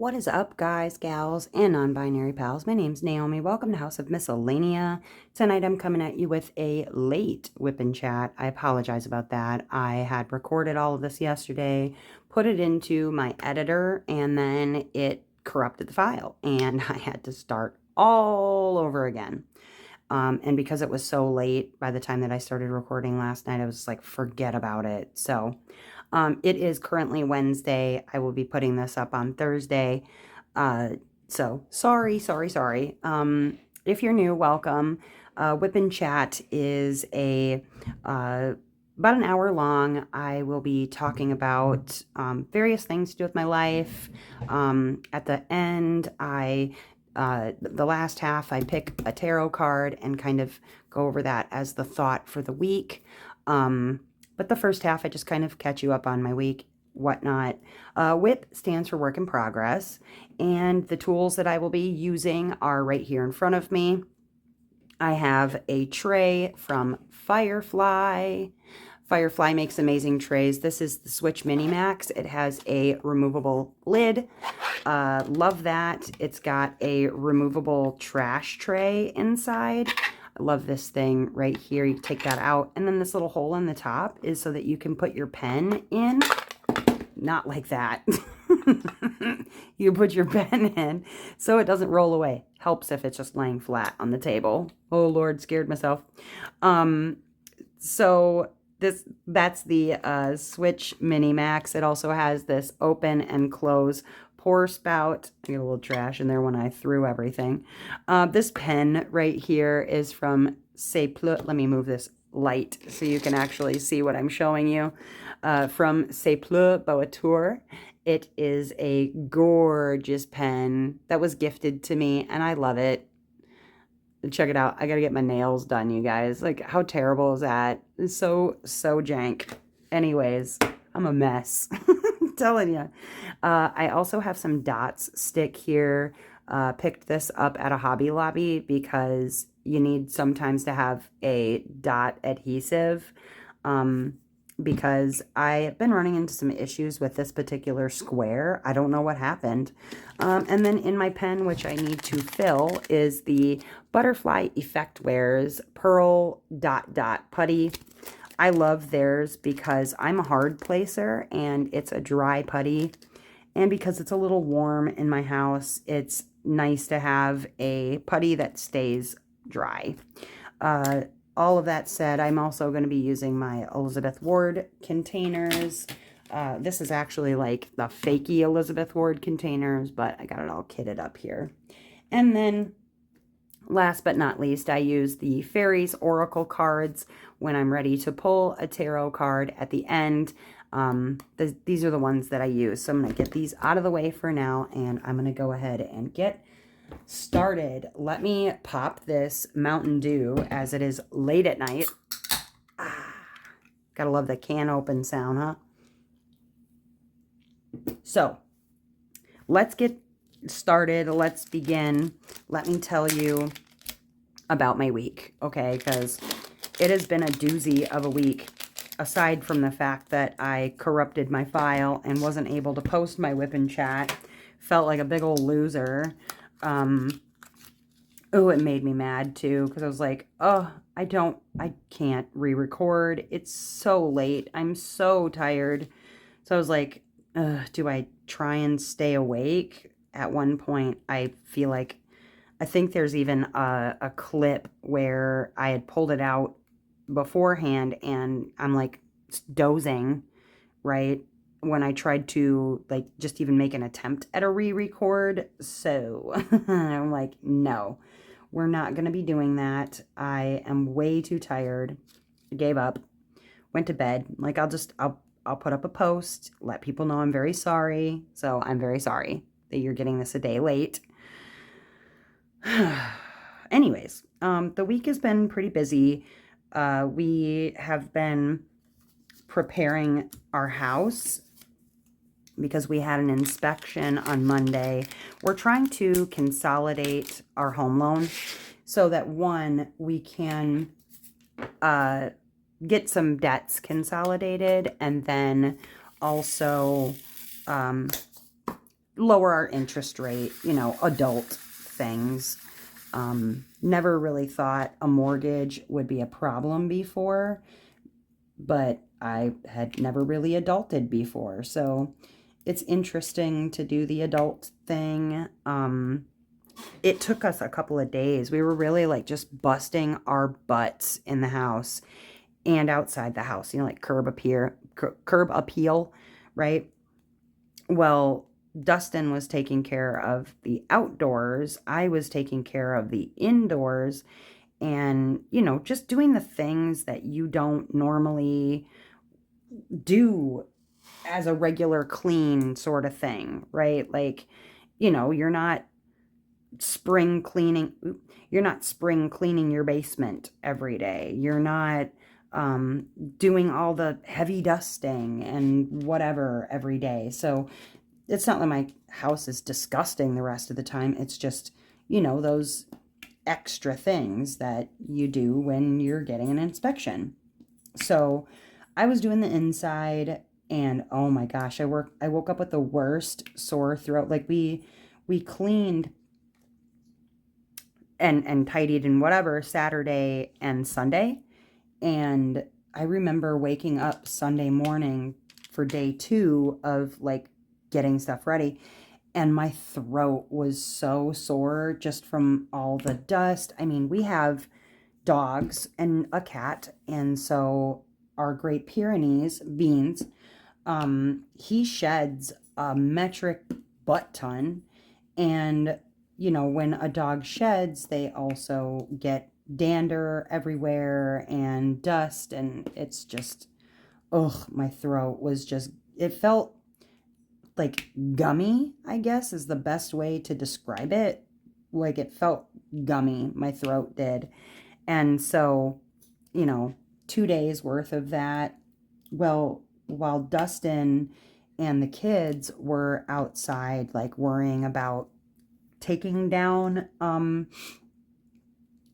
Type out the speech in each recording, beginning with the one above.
What is up, guys, gals, and non-binary pals? My name's Naomi. Welcome to House of Miscellania. Tonight I'm coming at you with a late WIP and chat. I apologize about that. I had recorded all of this yesterday, put it into my editor, and then it corrupted the file, and I had to start all over again. And because it was so late by the time that I started recording last night, I was like, forget about it. So it is currently Wednesday. I will be putting this up on Thursday. So sorry. If you're new, welcome. WIP and Chat is about an hour long. I will be talking about various things to do with my life. At the end, the last half, I pick a tarot card and kind of go over that as the thought for the week. But the first half, I just kind of catch you up on my week, whatnot. WIP stands for work in progress, and the tools that I will be using are right here in front of me. I have a tray from Firefly. Firefly makes amazing trays. This is the Switch Mini Max. It has a removable lid. Love that. It's got a removable trash tray inside. I love this thing right here. You take that out, and then this little hole in the top is so that you can put your pen in. Not like that. You put your pen in so it doesn't roll away. Helps if it's just laying flat on the table. Oh Lord, scared myself. So that's the Switch Mini Max. It also has this open and close pour spout. I get a little trash in there when I threw everything. This pen right here is from C'est Plus. Let me move this light so you can actually see what I'm showing you. From C'est Plus Boateur. It is a gorgeous pen that was gifted to me, and I love it. Check it out. I gotta get my nails done, you guys. Like, how terrible is that? It's so jank. Anyways, I'm a mess. I'm telling you. I also have some dots stick here. Picked this up at a Hobby Lobby because you need sometimes to have a dot adhesive. Because I've been running into some issues with this particular square. I don't know what happened. And then in my pen, which I need to fill, is the Butterfly Effect Wears Pearl Dot Dot Putty. I love theirs because I'm a hard placer and it's a dry putty. And because it's a little warm in my house, it's nice to have a putty that stays dry. All of that said, I'm also going to be using my Elizabeth Ward containers. This is actually like the fakey Elizabeth Ward containers, but I got it all kitted up here. And then, last but not least, I use the Fairies Oracle cards when I'm ready to pull a tarot card at the end. These are the ones that I use. So I'm going to get these out of the way for now, and I'm going to go ahead and get started. Let me pop this Mountain Dew as it is late at night. Gotta love the can open sound, huh? So let's get started. Let's begin. Let me tell you about my week, okay? Because it has been a doozy of a week. Aside from the fact that I corrupted my file and wasn't able to post my WIP and chat, felt like a big old loser. Oh, it made me mad too, because I was like, oh, I can't re-record. It's so late. I'm so tired. So I was like, do I try and stay awake? At one point, I think there's even a clip where I had pulled it out beforehand and I'm like dozing, right? When I tried to like just even make an attempt at a re-record. So I'm like, no, we're not going to be doing that. I am way too tired. I gave up, went to bed. Like, I'll put up a post, let people know I'm very sorry. So I'm very sorry that you're getting this a day late. Anyways, the week has been pretty busy. We have been preparing our house because we had an inspection on Monday. We're trying to consolidate our home loan so that, one, we can get some debts consolidated, and then also lower our interest rate, you know, adult things. Never really thought a mortgage would be a problem before, but I had never really adulted before. So it's interesting to do the adult thing. It took us a couple of days. We were really like just busting our butts in the house and outside the house, you know, like curb appeal, right? Well, Dustin was taking care of the outdoors. I was taking care of the indoors and, you know, just doing the things that you don't normally do as a regular clean sort of thing, right? Like, you know, spring cleaning, you're not spring cleaning your basement every day. You're not doing all the heavy dusting and whatever every day. So it's not that my house is disgusting the rest of the time. It's just, you know, those extra things that you do when you're getting an inspection. So I was doing the inside and oh my gosh, I woke up with the worst sore throat. Like we cleaned and tidied and whatever Saturday and Sunday. And I remember waking up Sunday morning for day 2 of like getting stuff ready. And my throat was so sore just from all the dust. I mean, we have dogs and a cat. And so our Great Pyrenees, Beans, he sheds a metric butt ton. And, you know, when a dog sheds, they also get dander everywhere and dust. And it's just, ugh, my throat was just, it felt like gummy, I guess is the best way to describe it. Like it felt gummy, my throat did. And so, you know, 2 days worth of that. Well, while Dustin and the kids were outside, like worrying about taking down,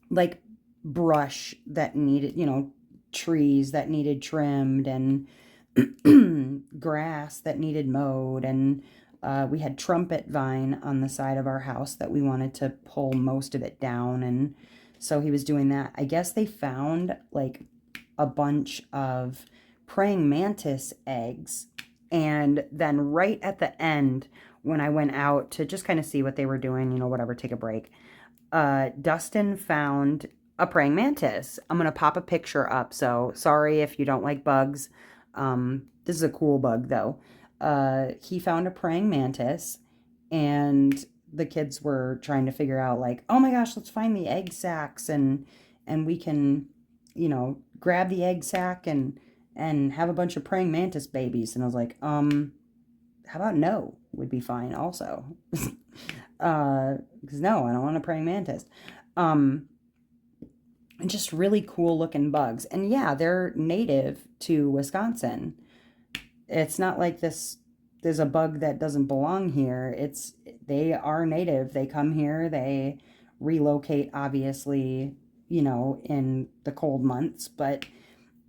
like brush that needed, you know, trees that needed trimmed and grass that needed mowed. And we had trumpet vine on the side of our house that we wanted to pull most of it down. And so he was doing that. I guess they found like a bunch of praying mantis eggs. And then right at the end, when I went out to just kind of see what they were doing, you know, whatever, take a break, Dustin found a praying mantis. I'm going to pop a picture up. So sorry if you don't like bugs. This is a cool bug though. He found a praying mantis and the kids were trying to figure out like, oh my gosh, let's find the egg sacs and we can, you know, grab the egg sac and have a bunch of praying mantis babies. And I was like, how about no would be fine also. Because no, I don't want a praying mantis. And just really cool looking bugs. And yeah, they're native to Wisconsin. It's not like there's a bug that doesn't belong here. They are native. They come here, they relocate obviously, you know, in the cold months, but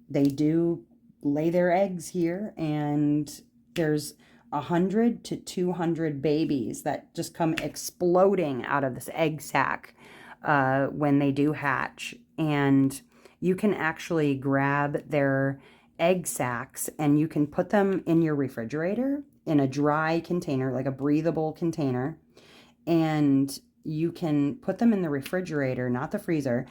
they do lay their eggs here, and there's 100 to 200 babies that just come exploding out of this egg sac when they do hatch. And you can actually grab their egg sacs and you can put them in your refrigerator in a dry container, like a breathable container. And you can put them in the refrigerator, not the freezer,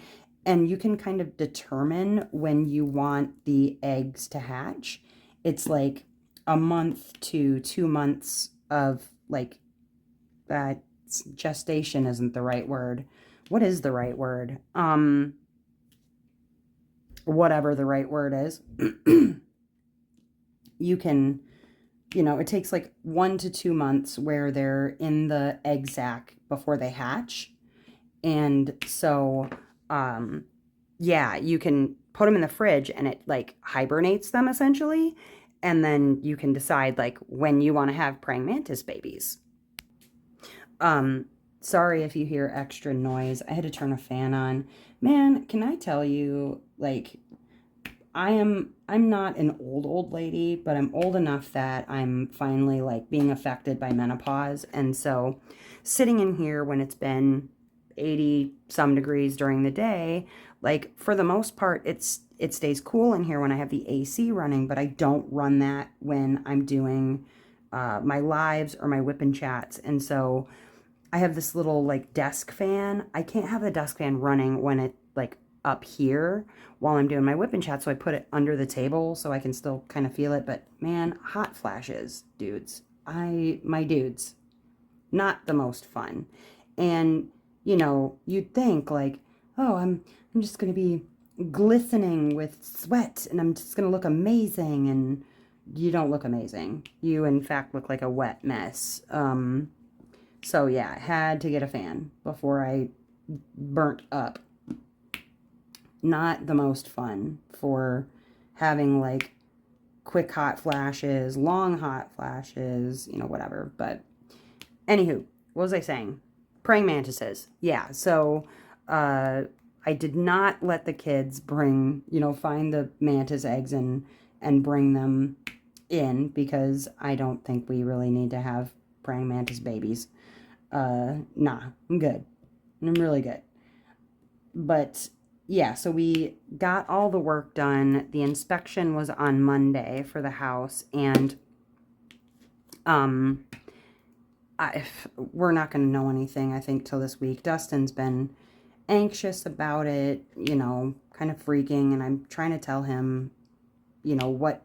and you can kind of determine when you want the eggs to hatch. It's like a month to 2 months of like that. Gestation isn't the right word. What is the right word? Whatever the right word is. You can, you know, it takes like 1 to 2 months where they're in the egg sac before they hatch. And so, yeah, you can put them in the fridge and it like hibernates them essentially. And then you can decide like when you want to have praying mantis babies. Sorry if you hear extra noise. I had to turn a fan on. Man, can I tell you, like, I'm not an old lady, but I'm old enough that I'm finally like being affected by menopause. And so sitting in here when it's been 80 some degrees during the day, like for the most part, it stays cool in here when I have the AC running, but I don't run that when I'm doing my lives or my whip and chats. And so I have this little like desk fan. I can't have the desk fan running when it like up here while I'm doing my whip and chat, so I put it under the table so I can still kind of feel it. But man, hot flashes, dudes. My dudes, not the most fun. And you'd think like, oh, I'm just gonna be glistening with sweat and I'm just gonna look amazing, and you don't look amazing. You in fact look like a wet mess. So yeah, I had to get a fan before I burnt up. Not the most fun for having like quick hot flashes, long hot flashes, whatever. But anywho, what was I saying? Praying mantises. Yeah, so I did not let the kids bring, find the mantis eggs and bring them in, because I don't think we really need to have praying mantis babies. Nah, I'm good. I'm really good. But yeah, so we got all the work done. The inspection was on Monday for the house, and we're not going to know anything, I think, till this week. Dustin's been anxious about it, kind of freaking, and I'm trying to tell him, what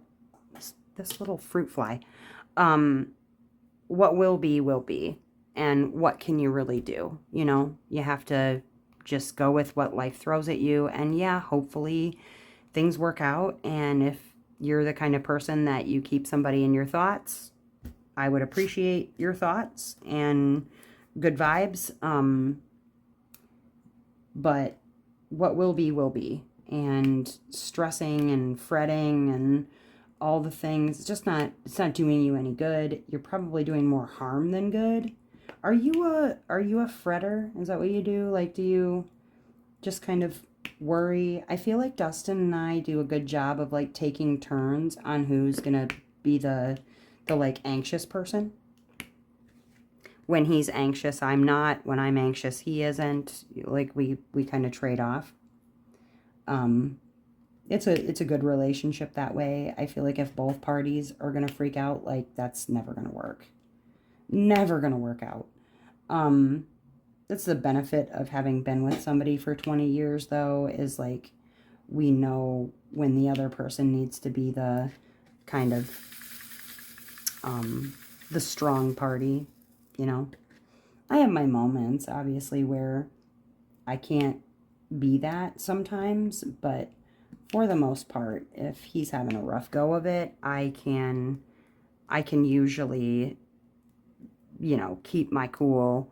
this little fruit fly, what will be, and what can you really do? You have to just go with what life throws at you, and yeah, hopefully things work out. And if you're the kind of person that you keep somebody in your thoughts, I would appreciate your thoughts and good vibes. But what will be, and stressing and fretting and all the things, it's not doing you any good. You're probably doing more harm than good. Are you a fretter? Is that what you do? Like, do you just kind of worry? I feel like Dustin and I do a good job of like taking turns on who's gonna be the like anxious person. When he's anxious, I'm not. When I'm anxious, he isn't. Like we kind of trade off. It's a good relationship that way. I feel like if both parties are gonna freak out, like that's never gonna work. Never gonna work out. That's the benefit of having been with somebody for 20 years, though, is like we know when the other person needs to be the kind of the strong party. I have my moments, obviously, where I can't be that sometimes, but for the most part, if he's having a rough go of it, I can usually, keep my cool,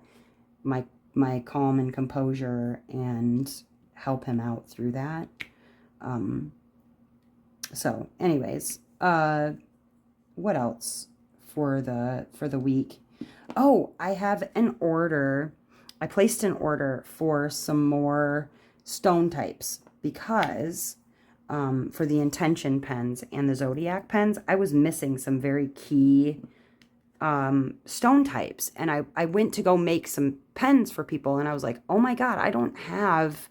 my calm and composure, and help him out through that. So anyways, what else for the week? Oh, I have an order. I placed an order for some more stone types, because for the intention pens and the zodiac pens, I was missing some very key stone types. And I went to go make some pens for people, and I was like, oh my God, I don't have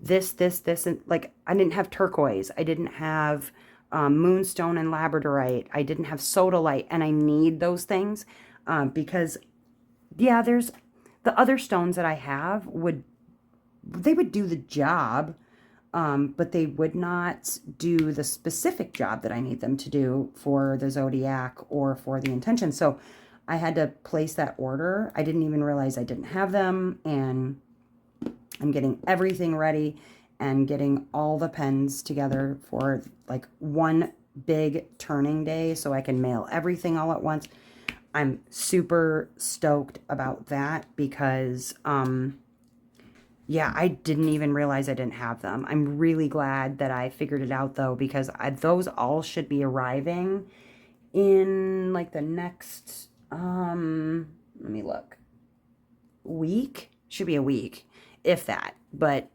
this, and like, I didn't have turquoise. I didn't have moonstone and labradorite. I didn't have sodalite, and I need those things because, yeah, there's the other stones that I have would do the job, but they would not do the specific job that I need them to do for the zodiac or for the intention. So I had to place that order. I didn't even realize I didn't have them, and I'm getting everything ready and getting all the pens together for like one big turning day so I can mail everything all at once. I'm super stoked about that because, yeah, I didn't even realize I didn't have them. I'm really glad that I figured it out, though, because those all should be arriving in like the next, let me look, week? Should be a week, if that. But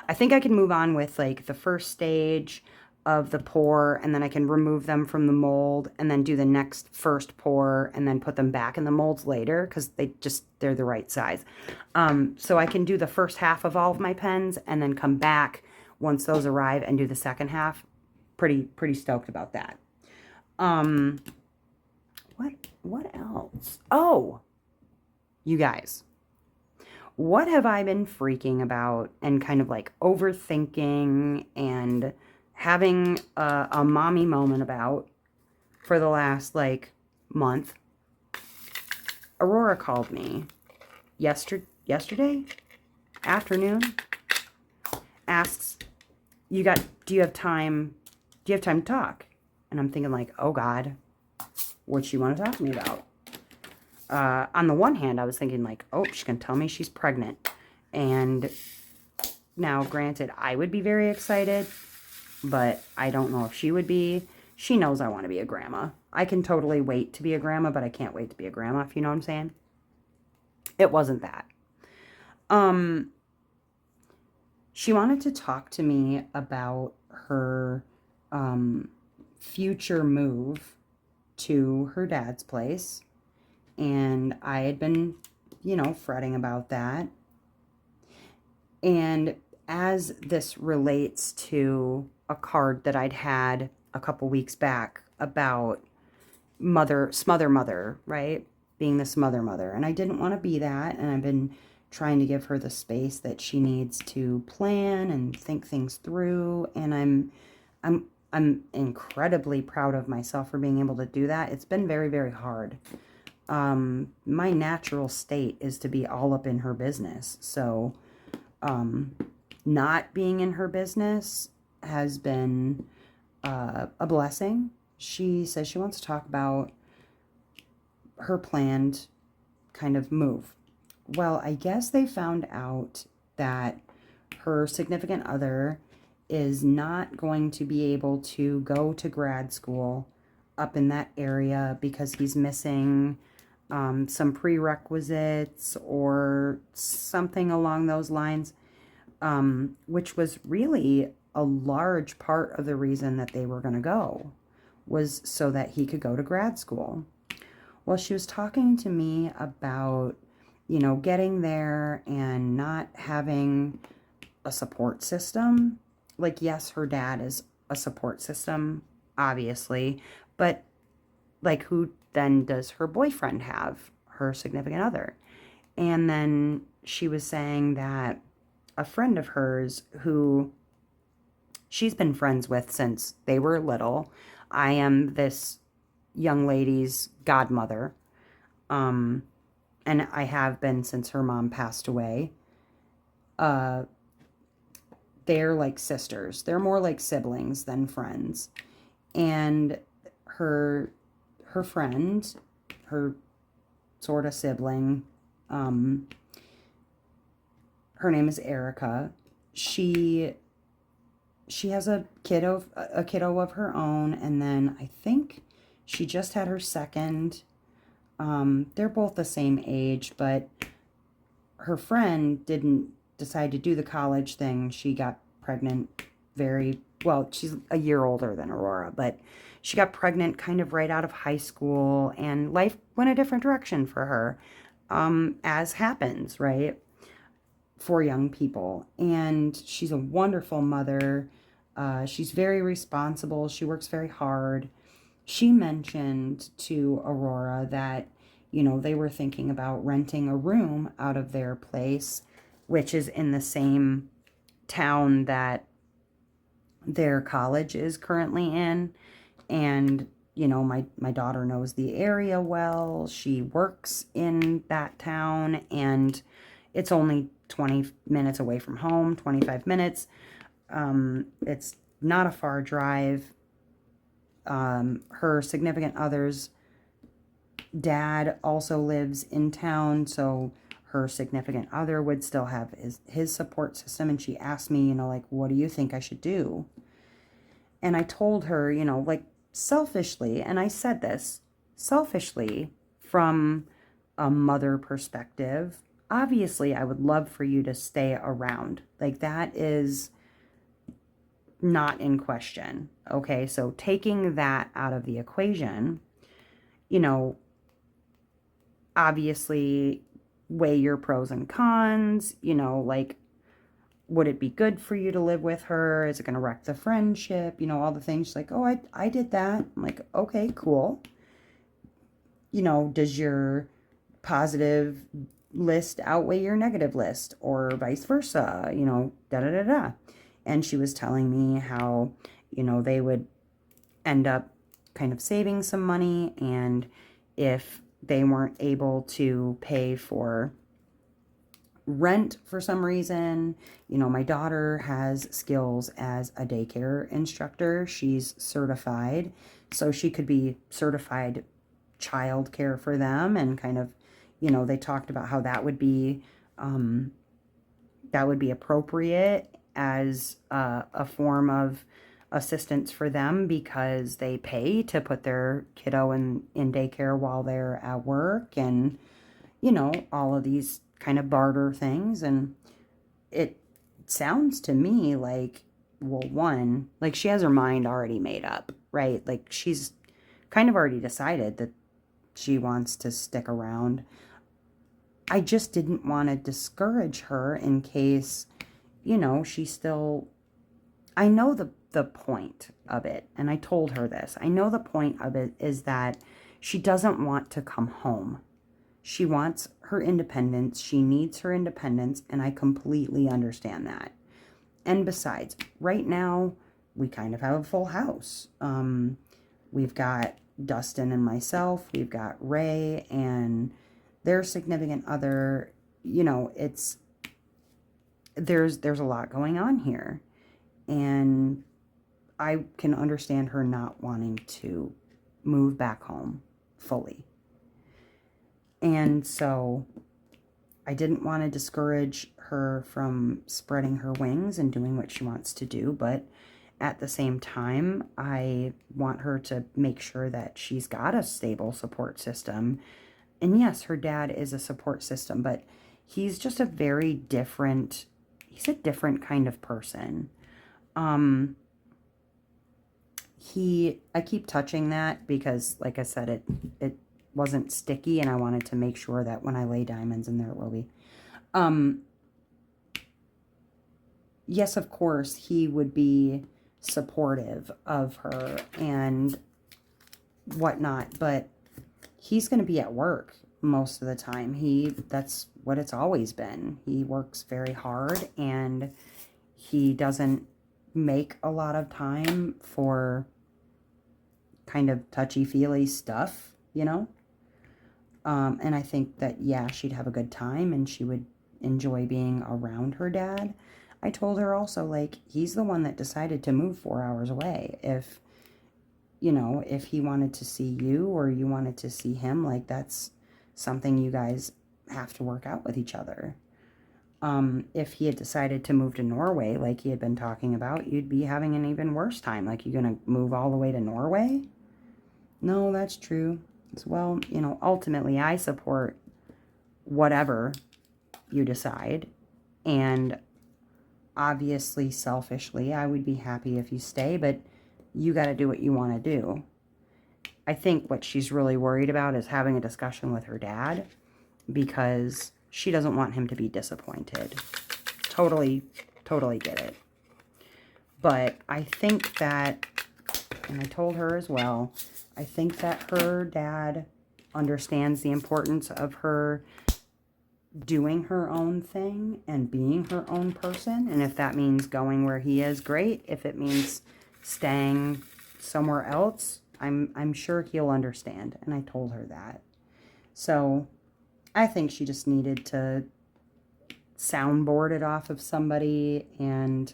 I think I can move on with like the first stage. of the pour, and then I can remove them from the mold and then do the next first pour and then put them back in the molds later because they're the right size. So I can do the first half of all of my pens and then come back once those arrive and do the second half. Pretty stoked about that. What else? Oh, you guys, what have I been freaking about and kind of like overthinking and having a mommy moment about for the last like month? Aurora called me yesterday afternoon, asks, do you have time to talk? And I'm thinking like, oh God, what's she want to talk to me about? On the one hand, I was thinking like, oh, she's going to tell me she's pregnant. And now, granted, I would be very excited, but I don't know if she would be. She knows I want to be a grandma. I can totally wait to be a grandma, but I can't wait to be a grandma, if you know what I'm saying. It wasn't that. She wanted to talk to me about her future move to her dad's place. And I had been, fretting about that. And as this relates to a card that I'd had a couple weeks back about smother mother, right? Being the smother mother. And I didn't want to be that. And I've been trying to give her the space that she needs to plan and think things through. And I'm incredibly proud of myself for being able to do that. It's been very, very hard. My natural state is to be all up in her business. So, not being in her business has been a blessing. She says she wants to talk about her planned kind of move. Well, I guess they found out that her significant other is not going to be able to go to grad school up in that area because he's missing some prerequisites or something along those lines, which was really a large part of the reason that they were going to go, was so that he could go to grad school. Well, she was talking to me about, getting there and not having a support system. Like, yes, her dad is a support system, obviously, but like, who then does her boyfriend have, her significant other? And then she was saying that a friend of hers who she's been friends with since they were little. I am this young lady's godmother. And I have been since her mom passed away. They're like sisters. They're more like siblings than friends. And her friend, her sort of sibling, her name is Erica. She has a kiddo of her own, and then I think she just had her second. They're both the same age, but her friend didn't decide to do the college thing. She got pregnant she's a year older than Aurora, but she got pregnant kind of right out of high school, and life went a different direction for her, as happens, right, for young people. And she's a wonderful mother. She's very responsible. She works very hard. She mentioned to Aurora that, they were thinking about renting a room out of their place, which is in the same town that their college is currently in. And, my daughter knows the area well. She works in that town, and it's only 20 minutes away from home, 25 minutes. It's not a far drive. Her significant other's dad also lives in town, so her significant other would still have his support system. And she asked me, like, what do you think I should do? And I told her, like, selfishly, and I said this, selfishly from a mother perspective, obviously I would love for you to stay around. Like, that is not in question. Okay, so taking that out of the equation, you know, obviously weigh your pros and cons, you know, like, would it be good for you to live with her? Is it going to wreck the friendship? You know, all the things. She's like, oh, I did that. I'm like, okay, cool. You know, does your positive list outweigh your negative list, or vice versa? You know, da da da da. And she was telling me how, you know, they would end up kind of saving some money, and if they weren't able to pay for rent for some reason, you know, my daughter has skills as a daycare instructor. She's certified, so she could be certified child care for them, and kind of, you know, they talked about how that would be appropriate as a form of assistance for them, because they pay to put their kiddo in daycare while they're at work, and, you know, all of these kind of barter things. And it sounds to me like, well, one, like, she has her mind already made up, right? Like, she's kind of already decided that she wants to stick around. I just didn't want to discourage her in case, you know, she still, I know the point of it, and I told her this. I know the point of it is that she doesn't want to come home. She wants her independence. She needs her independence, and I completely understand that. And besides, right now, we kind of have a full house. We've got Dustin and myself. We've got Ray and their significant other. You know, there's a lot going on here. And I can understand her not wanting to move back home fully. And so I didn't want to discourage her from spreading her wings and doing what she wants to do, but at the same time, I want her to make sure that she's got a stable support system. And yes, her dad is a support system, but he's just a very different, he's a different kind of person. I keep touching that because, like I said, it wasn't sticky, and I wanted to make sure that when I lay diamonds in there, it will be. Yes, of course, he would be supportive of her and whatnot, but he's going to be at work most of the time. That's what it's always been. He works very hard, and he doesn't make a lot of time for kind of touchy-feely stuff, you know? And I think that, yeah, she'd have a good time, and she would enjoy being around her dad. I told her also, like, he's the one that decided to move 4 hours away. If, you know, if he wanted to see you or you wanted to see him, like, that's something you guys have to work out with each other. If he had decided to move to Norway, like he had been talking about, you'd be having an even worse time. Like, you're going to move all the way to Norway? No, that's true. As well, you know, ultimately, I support whatever you decide. And obviously, selfishly, I would be happy if you stay, but you got to do what you want to do. I think what she's really worried about is having a discussion with her dad, because she doesn't want him to be disappointed. Totally get it. But I think that, and I told her as well, I think that her dad understands the importance of her doing her own thing and being her own person. And if that means going where he is, great. If it means staying somewhere else, I'm sure he'll understand. And I told her that. So I think she just needed to soundboard it off of somebody and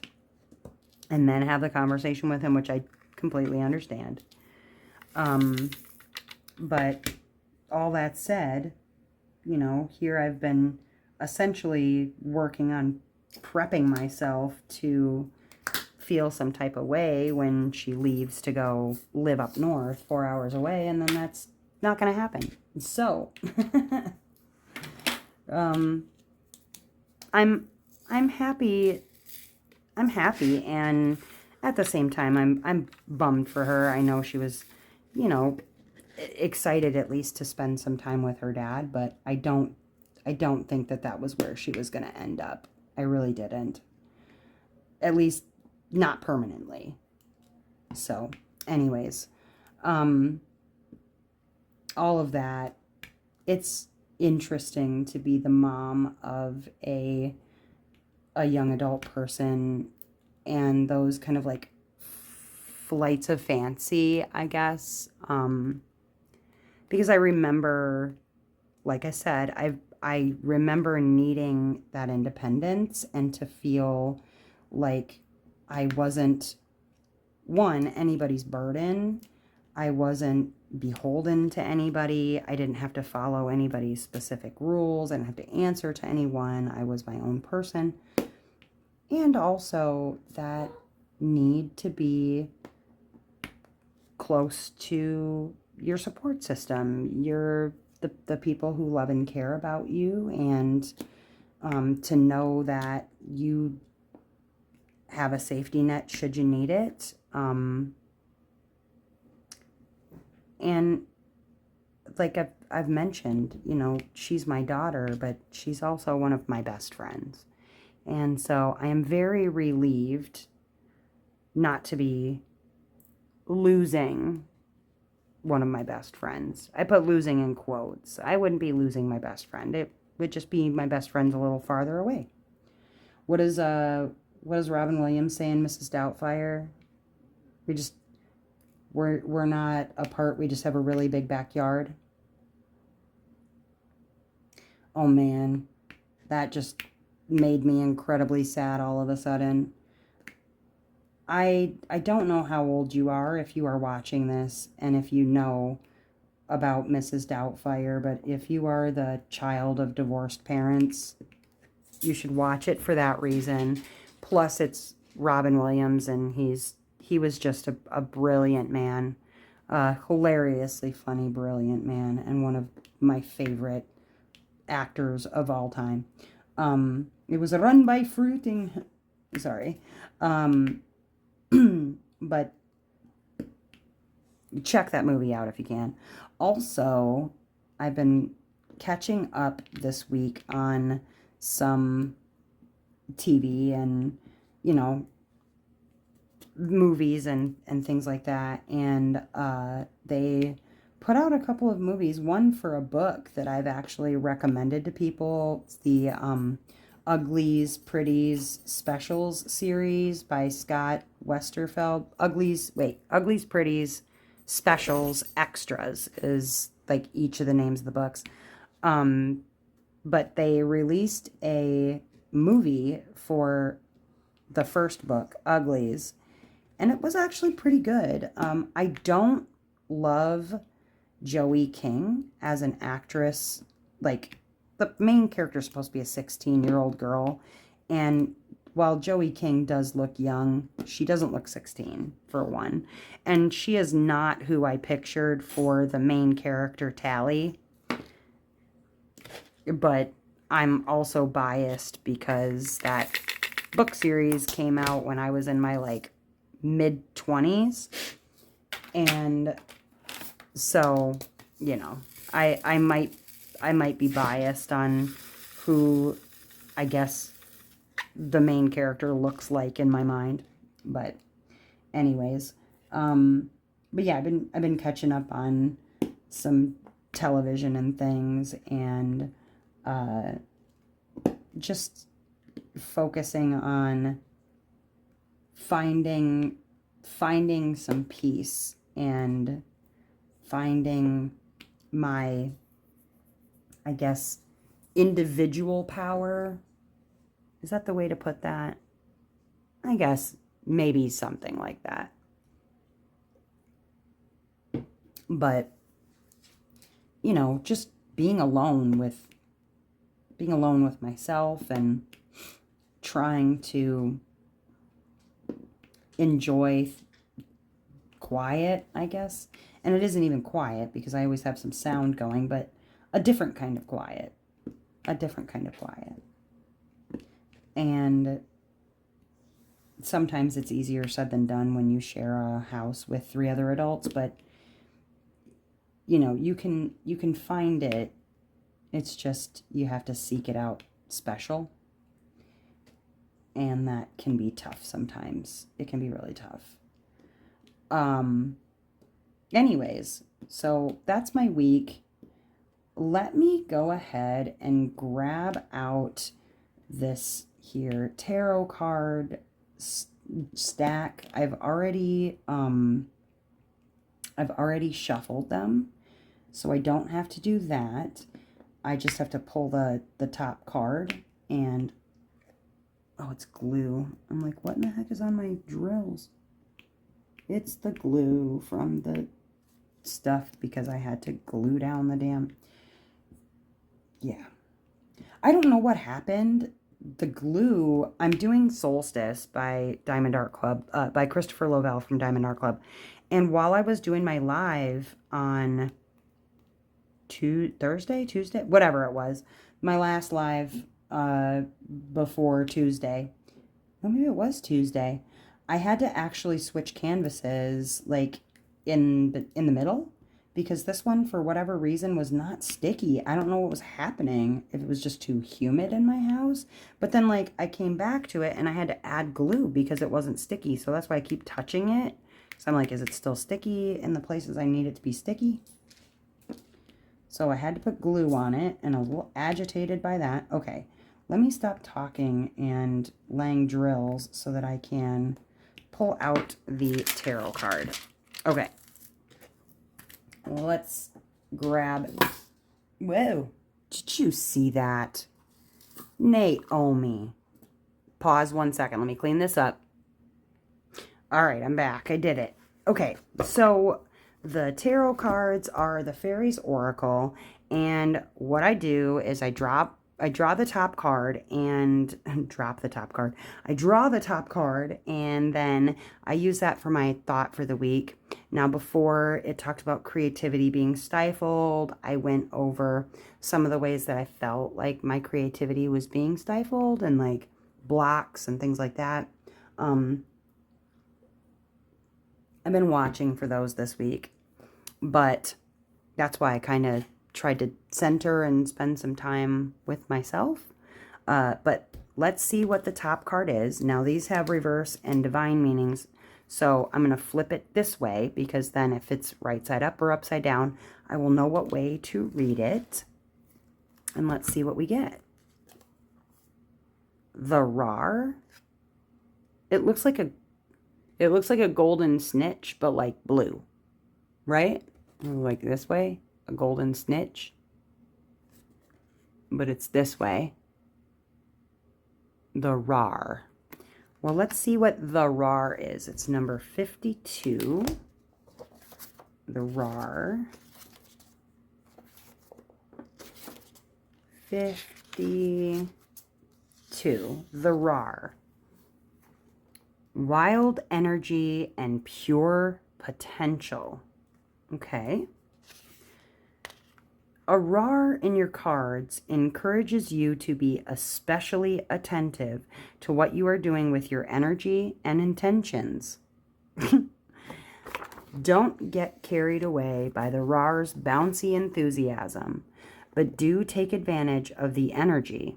then have the conversation with him, which I completely understand. But all that said, you know, here I've been essentially working on prepping myself to feel some type of way when she leaves to go live up north 4 hours away, and then that's not going to happen. So, I'm happy, and at the same time, I'm bummed for her. I know she was, you know, excited at least to spend some time with her dad, but I don't think that that was where she was going to end up. I really didn't. At least not permanently. So, anyways, all of that, it's interesting to be the mom of a young adult person, and those kind of like flights of fancy, I guess. Because I remember, like I said, I remember needing that independence and to feel like I wasn't, one, anybody's burden. I wasn't beholden to anybody. I didn't have to follow anybody's specific rules. I didn't have to answer to anyone. I was my own person. And also that need to be close to your support system, the people who love and care about you, and to know that you have a safety net should you need it. And like I've mentioned, you know, she's my daughter, but she's also one of my best friends. And so I am very relieved not to be losing one of my best friends. I put losing in quotes. I wouldn't be losing my best friend. It would just be my best friend's a little farther away. What does Robin Williams say in Mrs. Doubtfire? We're not apart, we just have a really big backyard. Oh man, that just made me incredibly sad all of a sudden. I don't know how old you are if you are watching this and if you know about Mrs. Doubtfire, but if you are the child of divorced parents, you should watch it for that reason. Plus, it's Robin Williams, and he was just a brilliant man, hilariously funny, brilliant man, and one of my favorite actors of all time. It was run by Fruiting, sorry, but check that movie out if you can. Also, I've been catching up this week on some TV and, you know, movies and things like that. And they put out a couple of movies, one for a book that I've actually recommended to people. It's the Uglies, Pretties Specials series by Scott Westerfeld. Uglies, Pretties, Specials, Extras is like each of the names of the books. But they released a movie for the first book, Uglies, and it was actually pretty good. I don't love Joey King as an actress. Like, the main character is supposed to be a 16-year-old girl, and while Joey King does look young, she doesn't look 16, for one. And she is not who I pictured for the main character, Tally. But I'm also biased because that book series came out when I was in my, like, mid-20s. And so, you know, I might be biased on who, I guess, the main character looks like in my mind. But anyways, but yeah, I've been catching up on some television and things, and just focusing on finding some peace and finding my, I guess, individual power. Is that the way to put that? I guess maybe something like that. But, you know, just being alone with myself and trying to enjoy quiet, I guess. And it isn't even quiet because I always have some sound going, but a different kind of quiet. A different kind of quiet. And sometimes it's easier said than done when you share a house with 3 other adults, but you know, you can find it. It's just you have to seek it out special. And that can be tough sometimes. It can be really tough. Anyways, so that's my week. Let me go ahead and grab out this here tarot card stack. I've already shuffled them, so I don't have to do that. I just have to pull the top card and, oh, it's glue. I'm like, what in the heck is on my drills? It's the glue from the stuff because I had to glue down the damn, yeah. I don't know what happened. The glue, I'm doing Solstice by Diamond Art Club, by Christopher Lovell from Diamond Art Club. And while I was doing my live on Thursday, Tuesday, whatever it was, my last live before Tuesday, well, maybe it was Tuesday, I had to actually switch canvases like in the middle, because this one, for whatever reason, was not sticky. I don't know what was happening, if it was just too humid in my house. But then, like, I came back to it, and I had to add glue because it wasn't sticky. So that's why I keep touching it. So I'm like, is it still sticky in the places I need it to be sticky? So I had to put glue on it, and I'm a little agitated by that. Okay, let me stop talking and laying drills so that I can pull out the tarot card. Okay. Let's grab, whoa, did you see that? Naomi. Pause 1 second. Let me clean this up. All right, I'm back. I did it. Okay, so the tarot cards are the Fairies Oracle, and what I do is I draw the top card and drop the top card. I draw the top card, and then I use that for my thought for the week. Now, before it talked about creativity being stifled, I went over some of the ways that I felt like my creativity was being stifled and like blocks and things like that. I've been watching for those this week, but that's why I kind of tried to center and spend some time with myself. But let's see what the top card is. Now, these have reverse and divine meanings, so I'm going to flip it this way, because then if it's right side up or upside down, I will know what way to read it. And let's see what we get. The Rar. It looks like a golden snitch, but like blue, right? Like this way, a golden snitch, but it's this way. The Rar. Well, let's see what the Rar is. It's number 52. The Rar. 52. The Rar. Wild energy and pure potential. Okay. A Rar in your cards encourages you to be especially attentive to what you are doing with your energy and intentions. Don't get carried away by the Rar's bouncy enthusiasm, but do take advantage of the energy.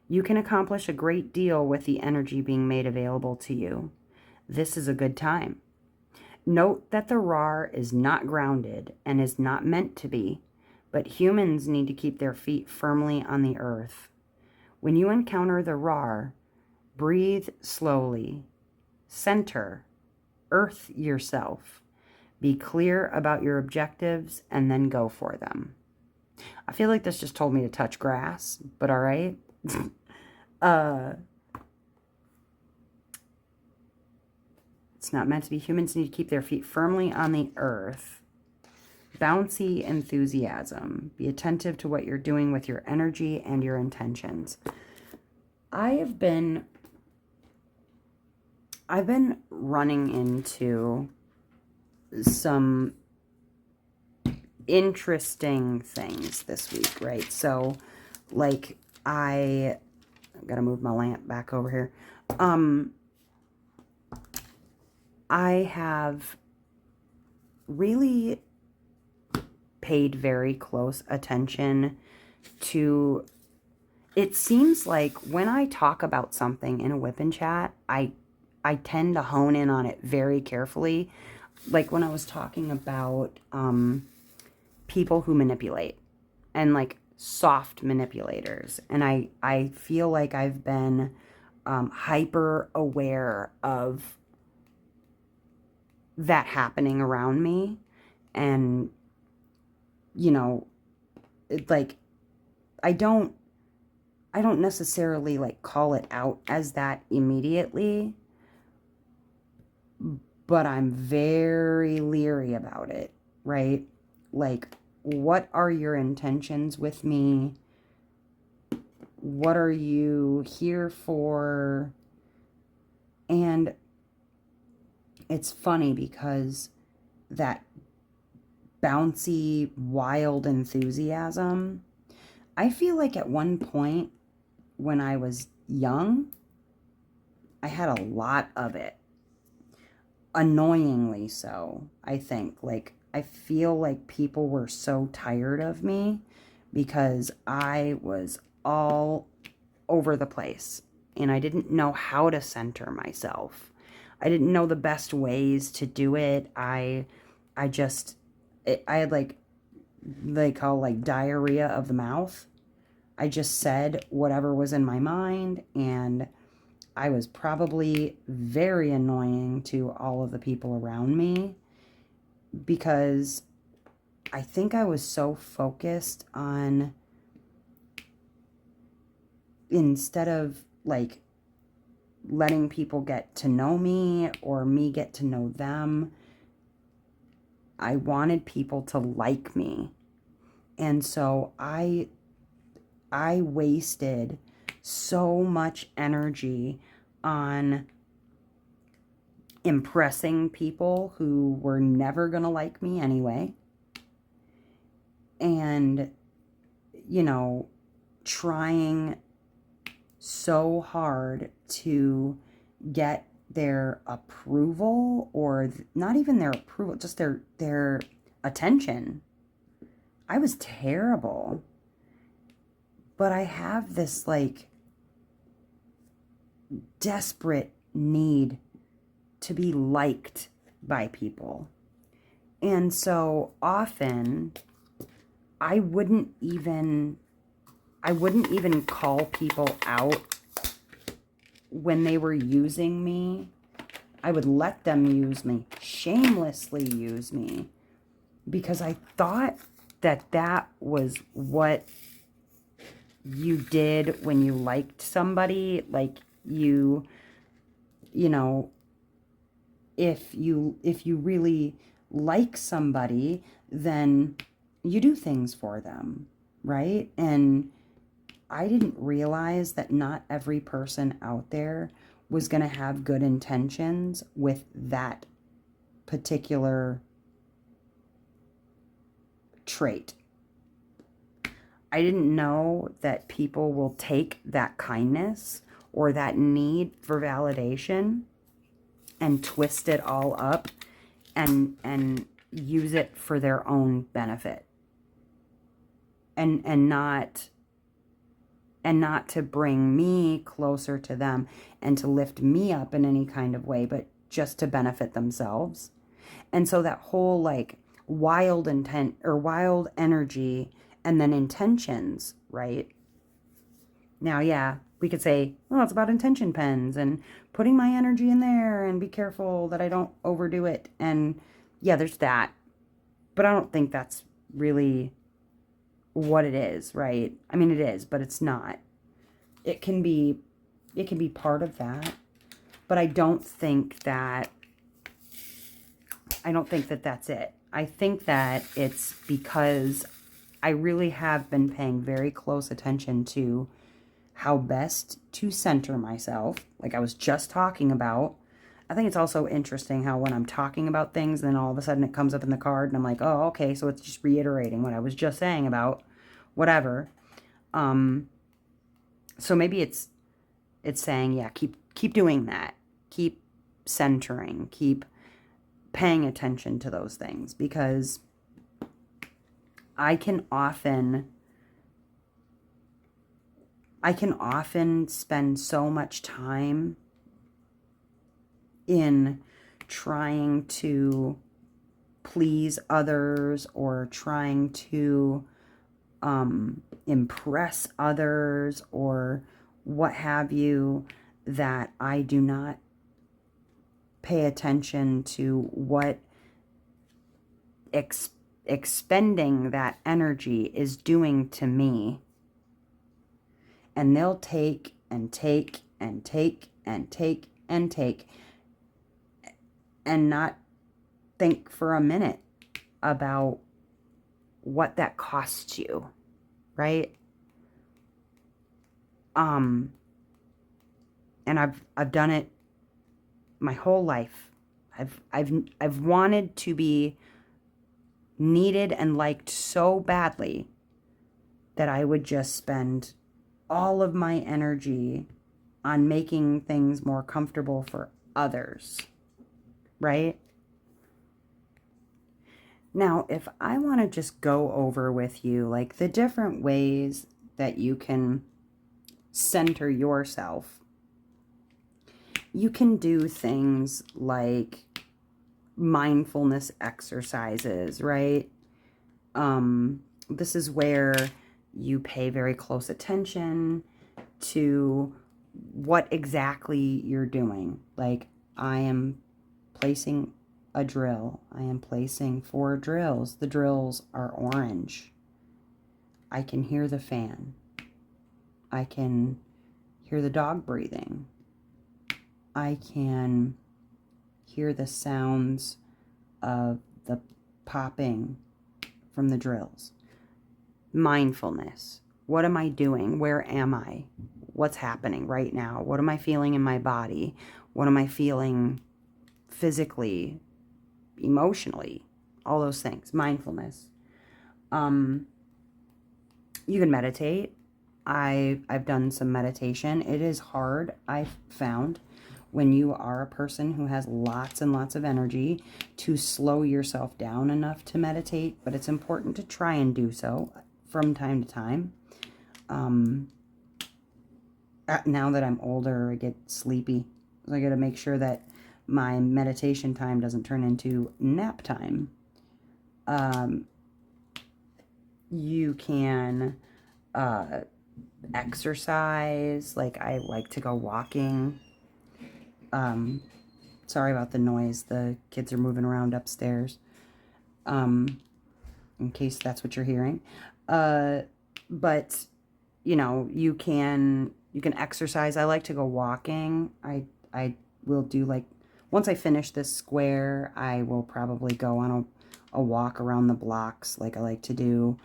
You can accomplish a great deal with the energy being made available to you. This is a good time. Note that the Rar is not grounded and is not meant to be, but humans need to keep their feet firmly on the earth. When you encounter the Rar, breathe slowly, center, earth yourself, be clear about your objectives, and then go for them. I feel like this just told me to touch grass, but all right. It's not meant to be. Humans need to keep their feet firmly on the earth. Bouncy enthusiasm. Be attentive to what you're doing with your energy and your intentions. I've been running into some interesting things this week, right? So, like, I've got to move my lamp back over here. I have really paid very close attention to, it seems like when I talk about something in a WIP and chat, I tend to hone in on it very carefully. Like when I was talking about people who manipulate and like soft manipulators, and I feel like I've been hyper aware of that happening around me. And you know, it, like I don't necessarily like call it out as that immediately, but I'm very leery about it, right? Like, what are your intentions with me? What are you here for? And it's funny because that bouncy, wild enthusiasm, I feel like at one point when I was young, I had a lot of it. Annoyingly so, I think. Like, I feel like people were so tired of me because I was all over the place and I didn't know how to center myself. I didn't know the best ways to do it. I had like, they call like diarrhea of the mouth. I just said whatever was in my mind, and I was probably very annoying to all of the people around me because I think I was so focused on, instead of like letting people get to know me or me get to know them, I wanted people to like me. And so I wasted so much energy on impressing people who were never going to like me anyway. And, you know, trying so hard to get their approval, or not even their approval, just their attention. I was terrible. But I have this like desperate need to be liked by people. And so often I wouldn't even call people out when they were using me. I would let them use me, shamelessly use me, because I thought that that was what you did when you liked somebody. Like, you know, if you really like somebody, then you do things for them, right? And I didn't realize that not every person out there was going to have good intentions with that particular trait. I didn't know that people will take that kindness or that need for validation and twist it all up and use it for their own benefit. And not to bring me closer to them and to lift me up in any kind of way, but just to benefit themselves. And so that whole like wild intent or wild energy and then intentions, right? Now, yeah, we could say, well, it's about intention pens and putting my energy in there and be careful that I don't overdo it. And yeah, there's that. But I don't think that's really what it is, right? I mean, it is, but it's not. It can be part of that, but I don't think that that's it. I think that it's because I really have been paying very close attention to how best to center myself, like I was just talking about. I think it's also interesting how when I'm talking about things, then all of a sudden it comes up in the card, and I'm like, oh, okay, so it's just reiterating what I was just saying about whatever. So maybe it's saying, yeah, keep doing that. Keep centering. Keep paying attention to those things, because I can often spend so much time in trying to please others or trying to impress others or what have you, that I do not pay attention to what expending that energy is doing to me. And they'll take and take and take and take and take and not think for a minute about what that costs you, right? And I've done it my whole life. I've wanted to be needed and liked so badly that I would just spend all of my energy on making things more comfortable for others, right? Now, if I want to just go over with you, like, the different ways that you can center yourself, you can do things like mindfulness exercises, right? This is where you pay very close attention to what exactly you're doing. Like, I am placing a drill. I am placing 4 drills. The drills are orange. I can hear the fan. I can hear the dog breathing. I can hear the sounds of the popping from the drills. Mindfulness. What am I doing? Where am I? What's happening right now? What am I feeling in my body? What am I feeling physically, emotionally? All those things. Mindfulness. You can meditate. I've done some meditation. It is hard, I've found, when you are a person who has lots and lots of energy, to slow yourself down enough to meditate, but it's important to try and do so from time to time. Now that I'm older, I get sleepy. I got to make sure that my meditation time doesn't turn into nap time. You can exercise. Like, I like to go walking. Sorry about the noise. The kids are moving around upstairs. In case that's what you're hearing. But, you know, you can exercise. I like to go walking. I will do, like, once I finish this square, I will probably go on a walk around the blocks like I like to do,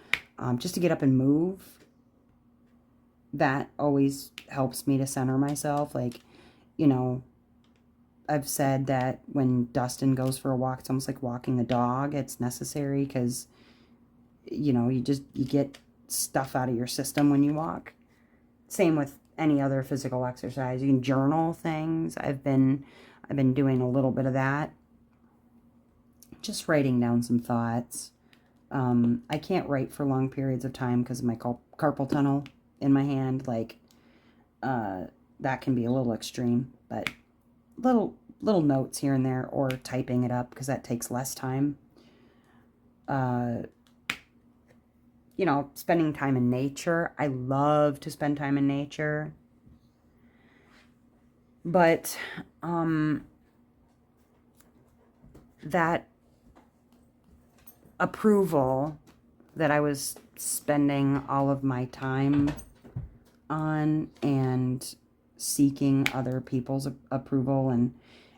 just to get up and move. That always helps me to center myself. Like, you know, I've said that when Dustin goes for a walk, it's almost like walking a dog. It's necessary because, you know, you get stuff out of your system when you walk. Same with any other physical exercise. You can journal things. I've been doing a little bit of that. Just writing down some thoughts. I can't write for long periods of time because of my carpal tunnel in my hand. Like, that can be a little extreme, but little notes here and there, or typing it up, because that takes less time. You know, spending time in nature. I love to spend time in nature. But that approval that I was spending all of my time on and seeking other people's approval, and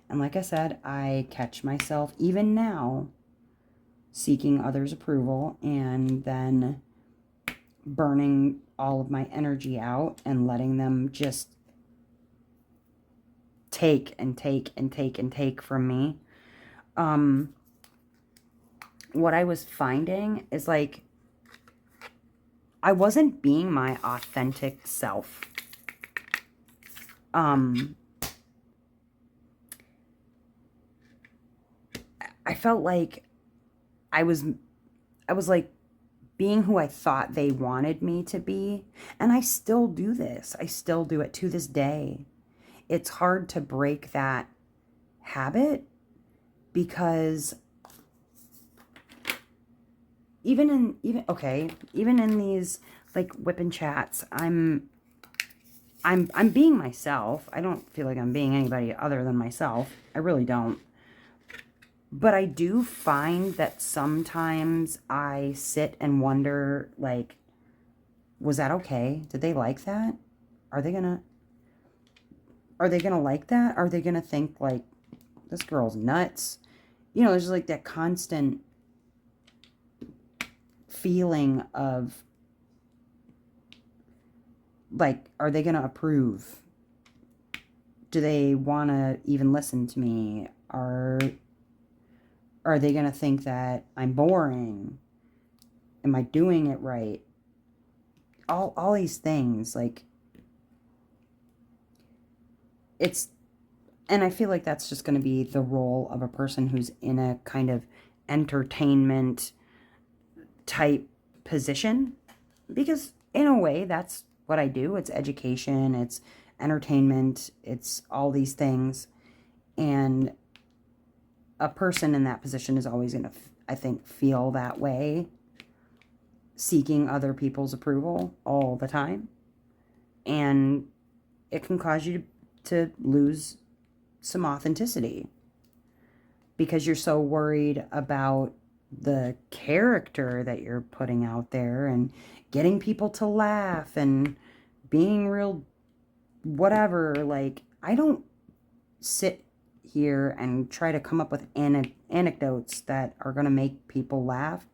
like I said, I catch myself even now seeking others' approval and then burning all of my energy out and letting them just take and take and take and take from me. What I was finding is, like, I wasn't being my authentic self. felt like I was like being who I thought they wanted me to be. And I still do this. I still do it to this day. It's hard to break that habit because even in these like whipping chats, I'm being myself. I don't feel like I'm being anybody other than myself. I really don't. But I do find that sometimes I sit and wonder, like, was that okay? Did they like that? Are they gonna like that? Are they gonna think like this girl's nuts? You know, there's like that constant feeling of like, are they gonna approve? Do they want to even listen to me? Are they gonna think that I'm boring? Am I doing it right? All these things, like, it's, and I feel like that's just going to be the role of a person who's in a kind of entertainment type position, because in a way that's what I do. It's education, it's entertainment, it's all these things. And a person in that position is always going to, I think, feel that way, seeking other people's approval all the time. And it can cause you to lose some authenticity because you're so worried about the character that you're putting out there and getting people to laugh and being real whatever. Like, I don't sit here and try to come up with anecdotes that are going to make people laugh,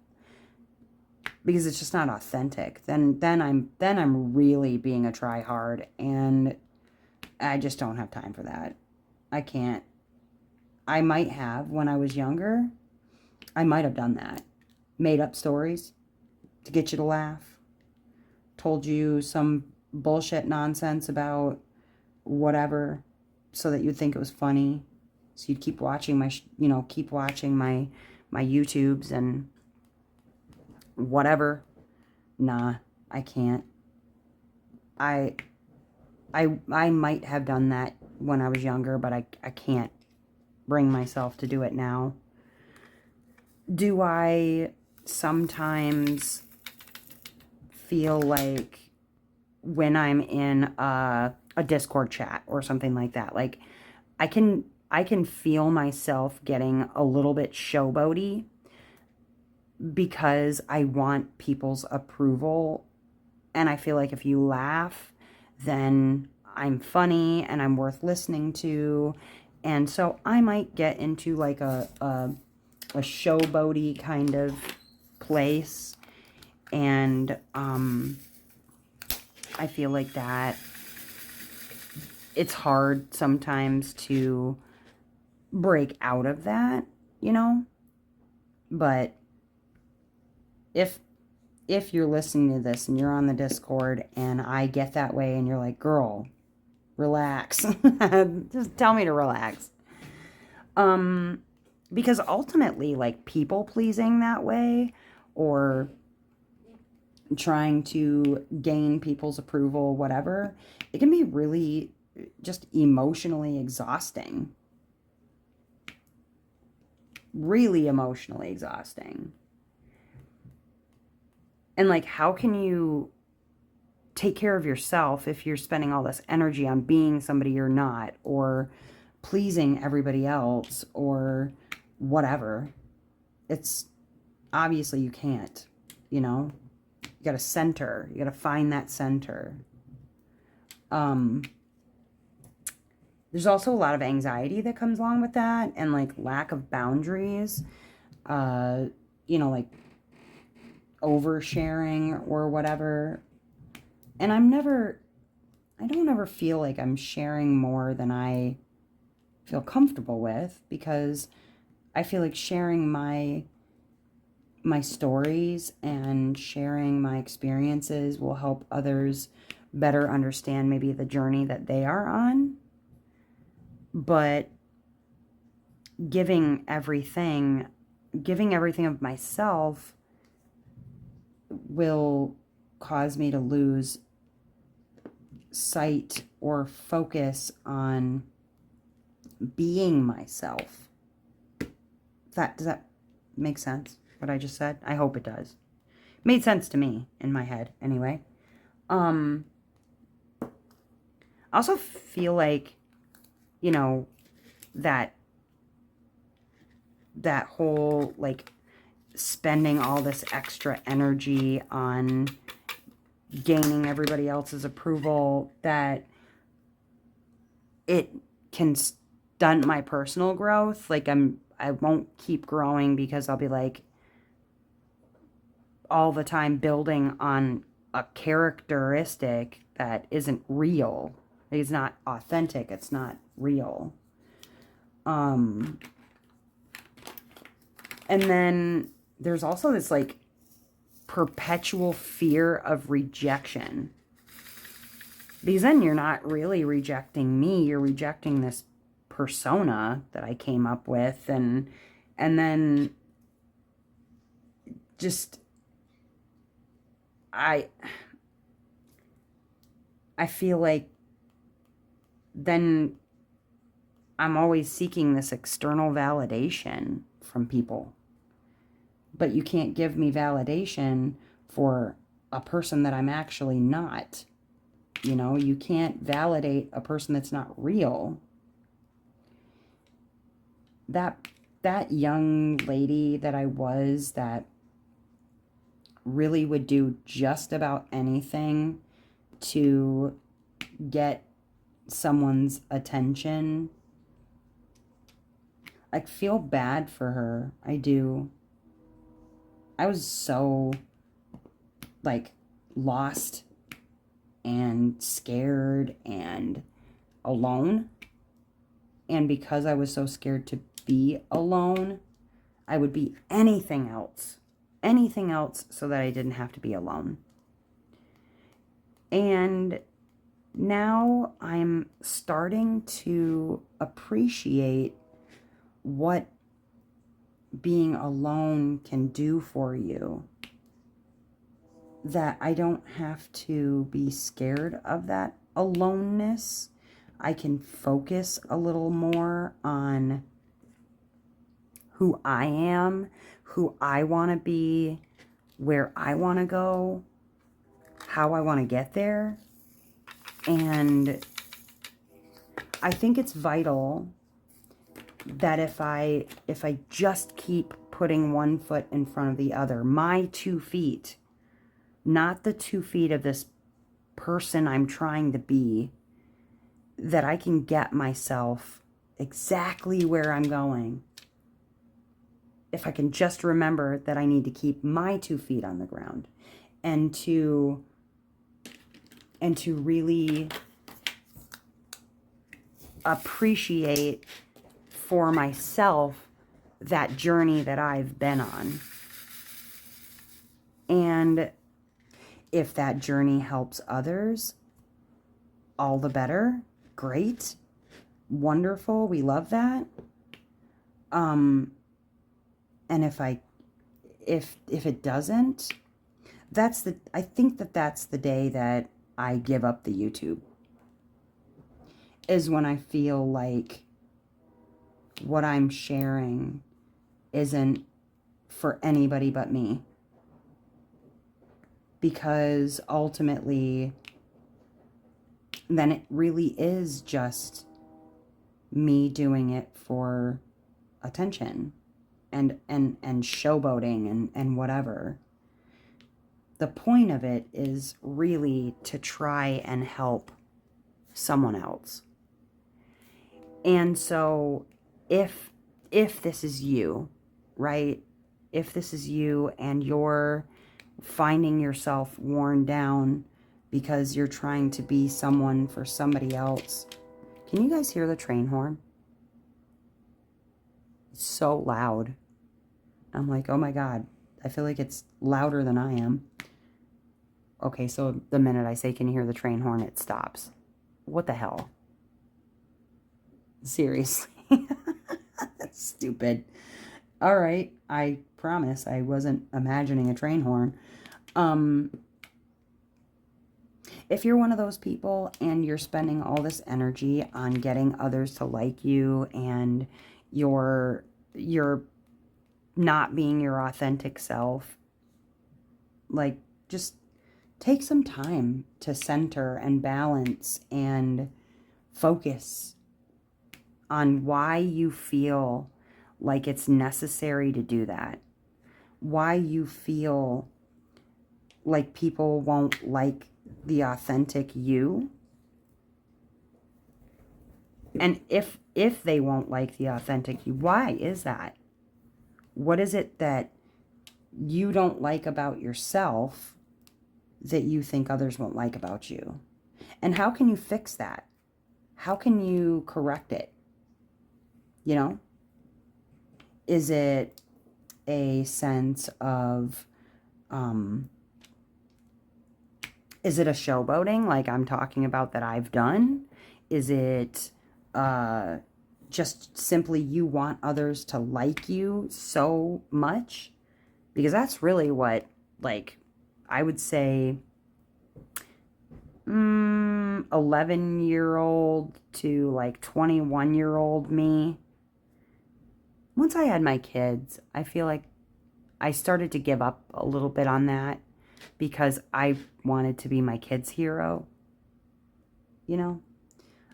because it's just not authentic. Then I'm really being a tryhard, and I just don't have time for that. I can't. I might have when I was younger. I might have done that. Made up stories to get you to laugh. Told you some bullshit nonsense about whatever so that you'd think it was funny. So you'd keep watching my YouTubes and whatever. Nah, I can't. I might have done that when I was younger, but I can't bring myself to do it now. Do I sometimes feel like when I'm in a Discord chat or something like that, like I can feel myself getting a little bit showboaty because I want people's approval, and I feel like if you laugh, then I'm funny and I'm worth listening to. And so I might get into like a showboaty kind of place. And I feel like that it's hard sometimes to break out of that, you know? But if you're listening to this and you're on the Discord and I get that way and you're like, girl, relax. Just tell me to relax. Because ultimately, like, people pleasing that way or trying to gain people's approval, whatever, it can be really just emotionally exhausting. Really emotionally exhausting. And, like, how can you take care of yourself if you're spending all this energy on being somebody you're not, or pleasing everybody else, or whatever? It's obviously you can't, you know? You got to center. You got to find that center. There's also a lot of anxiety that comes along with that, and like lack of boundaries. You know, like oversharing or whatever. And I don't ever feel like I'm sharing more than I feel comfortable with, because I feel like sharing my stories and sharing my experiences will help others better understand maybe the journey that they are on. But giving everything giving everything of myself will cause me to lose sight or focus on being myself. Does that make sense, what I just said? I hope it does. Made sense to me in my head, anyway. I also feel like, you know, that whole, like, spending all this extra energy on gaining everybody else's approval, that it can stunt my personal growth. Like, I won't keep growing because I'll be like all the time building on a characteristic that isn't real. It's not authentic. It's not real. And then there's also this, like, perpetual fear of rejection. Because then you're not really rejecting me. You're rejecting this persona that I came up with. And then just, I feel like then I'm always seeking this external validation from people. But you can't give me validation for a person that I'm actually not. You know, you can't validate a person that's not real. That young lady that I was, that really would do just about anything to get someone's attention, I feel bad for her. I do. I was so, like, lost and scared and alone. And because I was so scared to be alone, I would be anything else so that I didn't have to be alone. And now I'm starting to appreciate what being alone can do for you. That I don't have to be scared of that aloneness. I can focus a little more on who I am, who I want to be, where I want to go, how I want to get there. And I think it's vital that if I just keep putting one foot in front of the other, my 2 feet, not the 2 feet of this person I'm trying to be, that I can get myself exactly where I'm going. If I can just remember that I need to keep my 2 feet on the ground, and to really appreciate for myself that journey that I've been on. And if that journey helps others, all the better. Great. Wonderful. We love that. And if it doesn't, I think that's the day that I give up the YouTube. Is when I feel like what I'm sharing isn't for anybody but me. Because ultimately, then it really is just me doing it for attention and showboating and whatever. The point of it is really to try and help someone else. And so if this is you, right? If this is you and you're finding yourself worn down because you're trying to be someone for somebody else. Can you guys hear the train horn? It's so loud. I'm like, oh my God, I feel like it's louder than I am. Okay, so the minute I say, can you hear the train horn, it stops. What the hell? Seriously. That's stupid. All right. I promise I wasn't imagining a train horn. If you're one of those people and you're spending all this energy on getting others to like you, and you're not being your authentic self, like, just take some time to center and balance and focus on why you feel like it's necessary to do that. Why you feel like people won't like the authentic you. And if they won't like the authentic you, why is that? What is it that you don't like about yourself that you think others won't like about you? And how can you fix that? How can you correct it? You know? Is it a sense of, is it a showboating like I'm talking about that I've done? Is it just simply you want others to like you so much? Because that's really what, like, I would say 11-year-old to like 21-year-old me. Once I had my kids, I feel like I started to give up a little bit on that because I wanted to be my kid's hero. You know,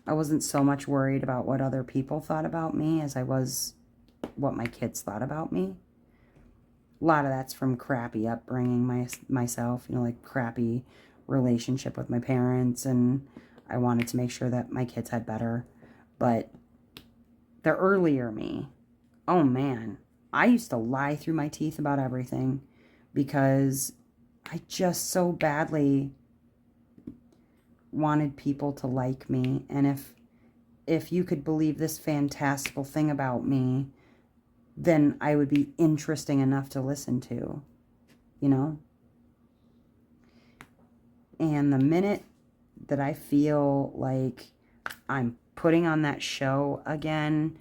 I wasn't so much worried about what other people thought about me as I was what my kids thought about me. A lot of that's from crappy upbringing myself, you know, like crappy relationship with my parents, and I wanted to make sure that my kids had better. But the earlier me, oh man, I used to lie through my teeth about everything because I just so badly wanted people to like me. And if you could believe this fantastical thing about me, then I would be interesting enough to listen to, you know? And the minute that I feel like I'm putting on that show again,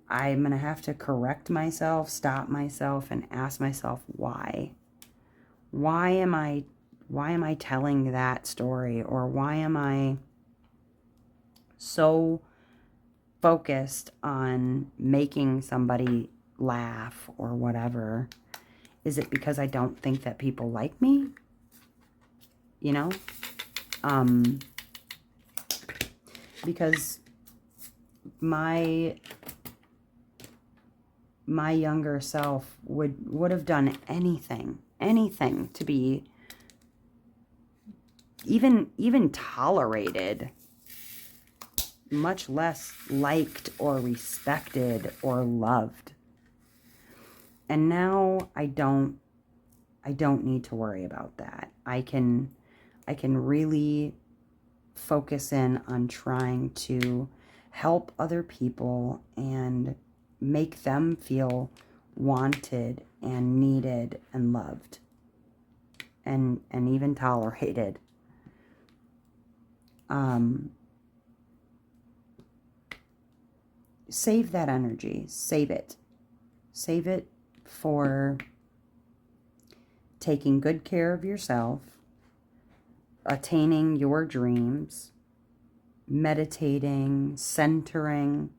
I'm going to have to correct myself, stop myself, and ask myself why. Why am I telling that story? Or why am I so focused on making somebody laugh or whatever? Is it because I don't think that people like me? You know? Because my younger self would have done anything to be even tolerated, much less liked or respected or loved. And now I don't need to worry about that. I can really focus in on trying to help other people and make them feel wanted and needed and loved and even tolerated. Save that energy. Save it. Save it for taking good care of yourself, attaining your dreams, meditating, centering,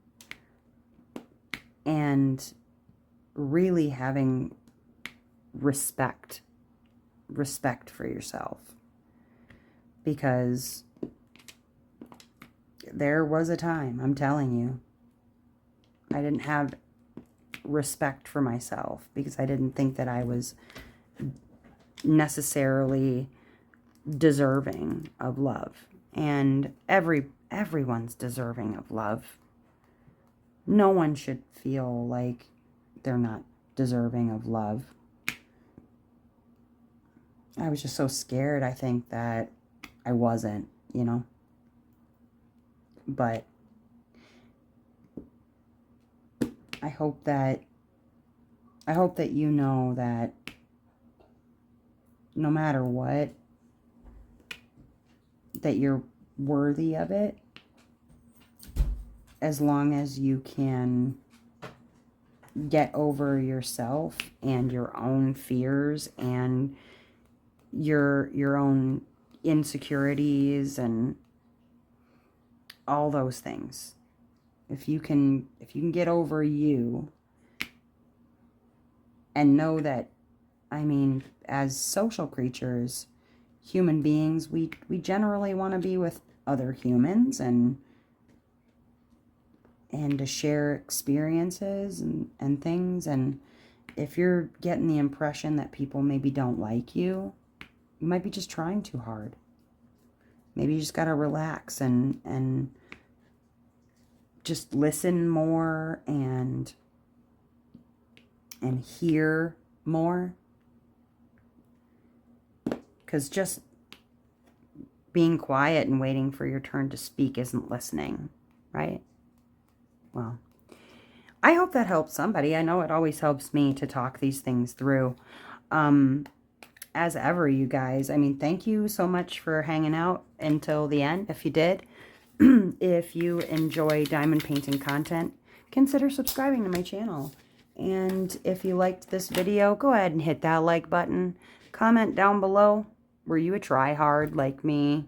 and really having respect for yourself. Because there was a time, I'm telling you, I didn't have respect for myself because I didn't think that I was necessarily deserving of love. And everyone's deserving of love. No one should feel like they're not deserving of love. I was just so scared, I think, that I wasn't, you know. But I hope that you know that no matter what, that you're worthy of it, as long as you can get over yourself and your own fears and your own insecurities and all those things. If you can get over you and know that, I mean, as social creatures, human beings, we generally want to be with other humans and to share experiences and things. And if you're getting the impression that people maybe don't like you, you might be just trying too hard. Maybe you just got to relax and just listen more and hear more. Because just being quiet and waiting for your turn to speak isn't listening, right? Well, I hope that helps somebody. I know it always helps me to talk these things through. As ever, you guys, I mean, thank you so much for hanging out until the end. If you did, if you enjoy diamond painting content, consider subscribing to my channel. And if you liked this video, go ahead and hit that like button. Comment down below, were you a try-hard like me?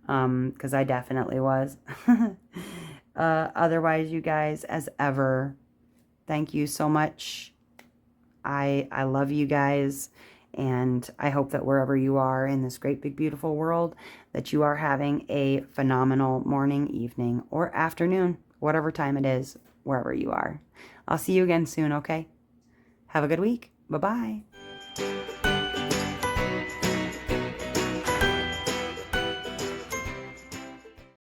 Because I definitely was. Otherwise, you guys, as ever, thank you so much. I love you guys, and I hope that wherever you are in this great, big, beautiful world, that you are having a phenomenal morning, evening, or afternoon, whatever time it is, wherever you are. I'll see you again soon, okay? Have a good week. Bye-bye.